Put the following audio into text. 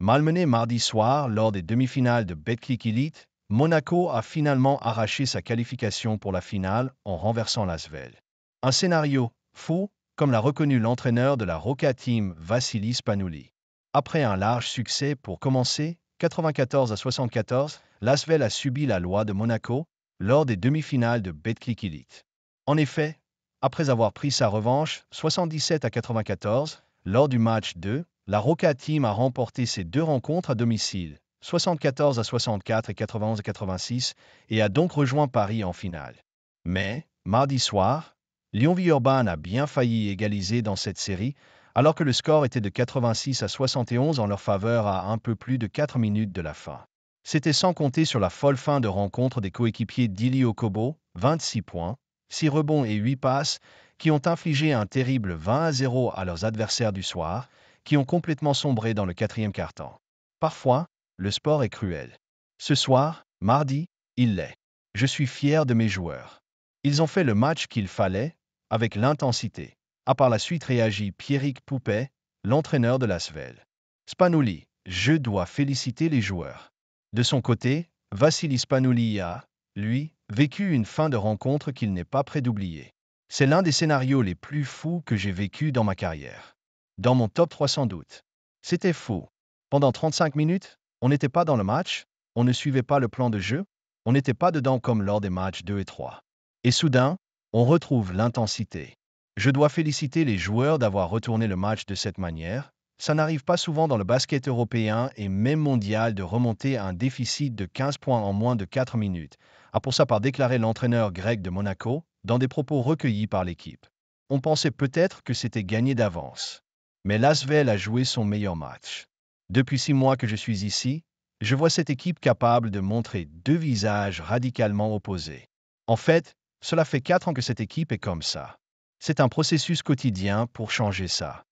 Malmené mardi soir lors des demi-finales de Betclic Elite, Monaco a finalement arraché sa qualification pour la finale en renversant l'Asvel. Un scénario fou, comme l'a reconnu l'entraîneur de la Roca Team Vassili Spanouli. Après un large succès pour commencer, 94-74, l'Asvel a subi la loi de Monaco lors des demi-finales de Betclic Elite. En effet, après avoir pris sa revanche 77-94, lors du match 2, la Roca Team a remporté ses deux rencontres à domicile, 74-64 et 91-86, et a donc rejoint Paris en finale. Mais, mardi soir, Lyon-Villeurbanne a bien failli égaliser dans cette série, alors que le score était de 86-71 en leur faveur à un peu plus de 4 minutes de la fin. C'était sans compter sur la folle fin de rencontre des coéquipiers d'Ili Okobo, 26 points, 6 rebonds et 8 passes, qui ont infligé un terrible 20-0 à leurs adversaires du soir, qui ont complètement sombré dans le quatrième quart-temps. Parfois, le sport est cruel. Ce soir, mardi, il l'est. Je suis fier de mes joueurs. Ils ont fait le match qu'il fallait, avec l'intensité. A par la suite réagi Pierrick Poupet, l'entraîneur de l'Asvel. Spanouli, je dois féliciter les joueurs. De son côté, Vassili Spanouli a, lui, vécu une fin de rencontre qu'il n'est pas prêt d'oublier. C'est l'un des scénarios les plus fous que j'ai vécu dans ma carrière. Dans mon top 3 sans doute. C'était fou. Pendant 35 minutes, on n'était pas dans le match, on ne suivait pas le plan de jeu, on n'était pas dedans comme lors des matchs 2 et 3. Et soudain, on retrouve l'intensité. Je dois féliciter les joueurs d'avoir retourné le match de cette manière. Ça n'arrive pas souvent dans le basket européen et même mondial de remonter à un déficit de 15 points en moins de 4 minutes, a pour sa part déclaré l'entraîneur grec de Monaco, dans des propos recueillis par l'équipe. On pensait peut-être que c'était gagné d'avance. Mais l'Asvel a joué son meilleur match. Depuis 6 mois que je suis ici, je vois cette équipe capable de montrer deux visages radicalement opposés. En fait, cela fait 4 ans que cette équipe est comme ça. C'est un processus quotidien pour changer ça.